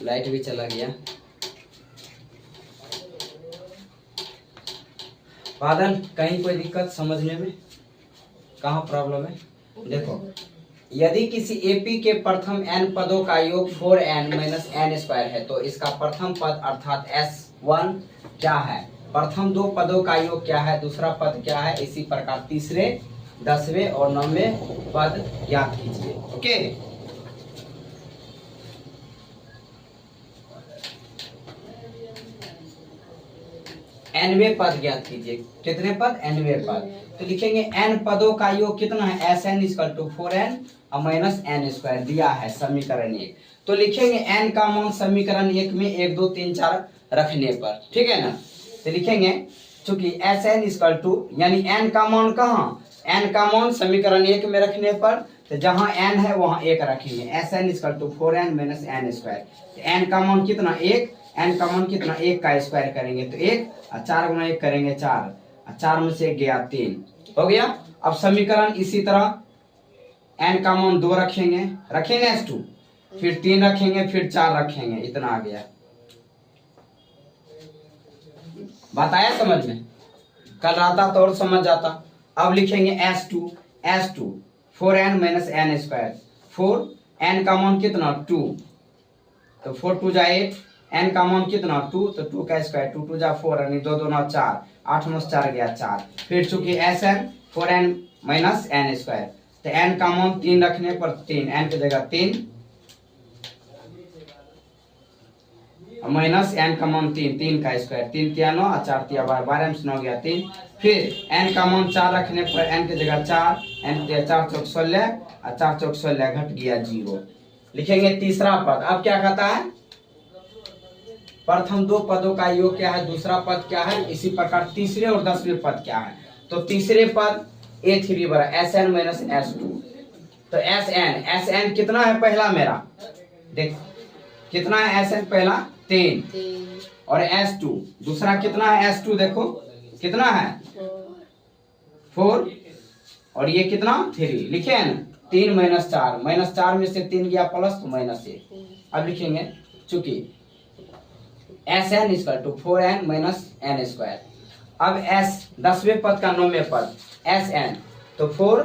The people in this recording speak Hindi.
लाइट भी चला गया। बादल, कहीं कोई दिक्कत समझने में? कहाँ प्रॉब्लम है? देखो, यदि किसी एपी के प्रथम n पदों का योग 4n माइनस n स्क्वायर है तो इसका प्रथम पद अर्थात S1 क्या है? प्रथम दो पदों का योग क्या है, दूसरा पद क्या है, इसी प्रकार तीसरे, 10वें और 9वें पद ज्ञात कीजिए। ओके, nवें पद ज्ञात कीजिए। कितने पद? nवें पद। तो लिखेंगे n पदों का योग कितना है? Sn इक्वल टू 4n और माइनस n स्क्वायर दिया है समीकरण 1। तो लिखेंगे n का मान समीकरण 1 में 1 2 3 4 रखने पर, ठीक है ना। तो लिखेंगे चूंकि Sn इक्वल टू यानी n का मान कहाँ, n का मान समीकरण 1 में रखने पर, तो जहां n है वहां 1 रखेंगे। Sn equal to 4n minus n square. तो n का मान कितना? 1। n का मान कितना? 1 का स्क्वायर करेंगे तो 1 और 4 गुना 1 करेंगे 4 और 4 में से 1 गया 3 हो गया। अब समीकरण इसी तरह n का मान 2 रखेंगे S2, फिर 3 रखेंगे, फिर 4 रखेंगे, इतना आ गया। बात आया समझ में? कल रहता तो और समझ जाता। अब लिखेंगे S2 4n minus n square. 4 n का मान कितना? 2, तो 4 2 जा 8, n का मान कितना? 2, तो 2 का स्क्वायर, 2 2 जा 4 यानी 2 2 9 4, 8 9 4 गया 4। फिर चूंकि Sn 4n minus n square, तो n का मान 3 रखने पर 3, n की जगह 3 माइनस n का मान 3, 3 का स्क्वायर, 3 3 9 और 4 3 12, 12 में से 9 गया 3। फिर n का मान 4 रखने पर n की जगह 4, n 4 चौक 16 और 4 चौक 16 घट गया 0। लिखेंगे तीसरा पद। अब क्या कहता है? प्रथम दो पदों का योग क्या है, दूसरा पद क्या है, इसी प्रकार तीसरे और 10वें पद क्या है। तो तीसरे पद A3 बराबर Sn माइनस S2। तो Sn कितना है पहला मेरा? देख कितना है Sn पहला? 3 और S2 दूसरा कितना है? S2 देखो कितना है? 4 और ये कितना? 3। लिखे हैं ना 3 माइनस 4, माइनस 4 में से 3 गया प्लस तो माइनस 1। अब लिखेंगे चूंकि Sn equal to 4n minus n square. अब S 10वें पद का 9वें पद Sn, तो 4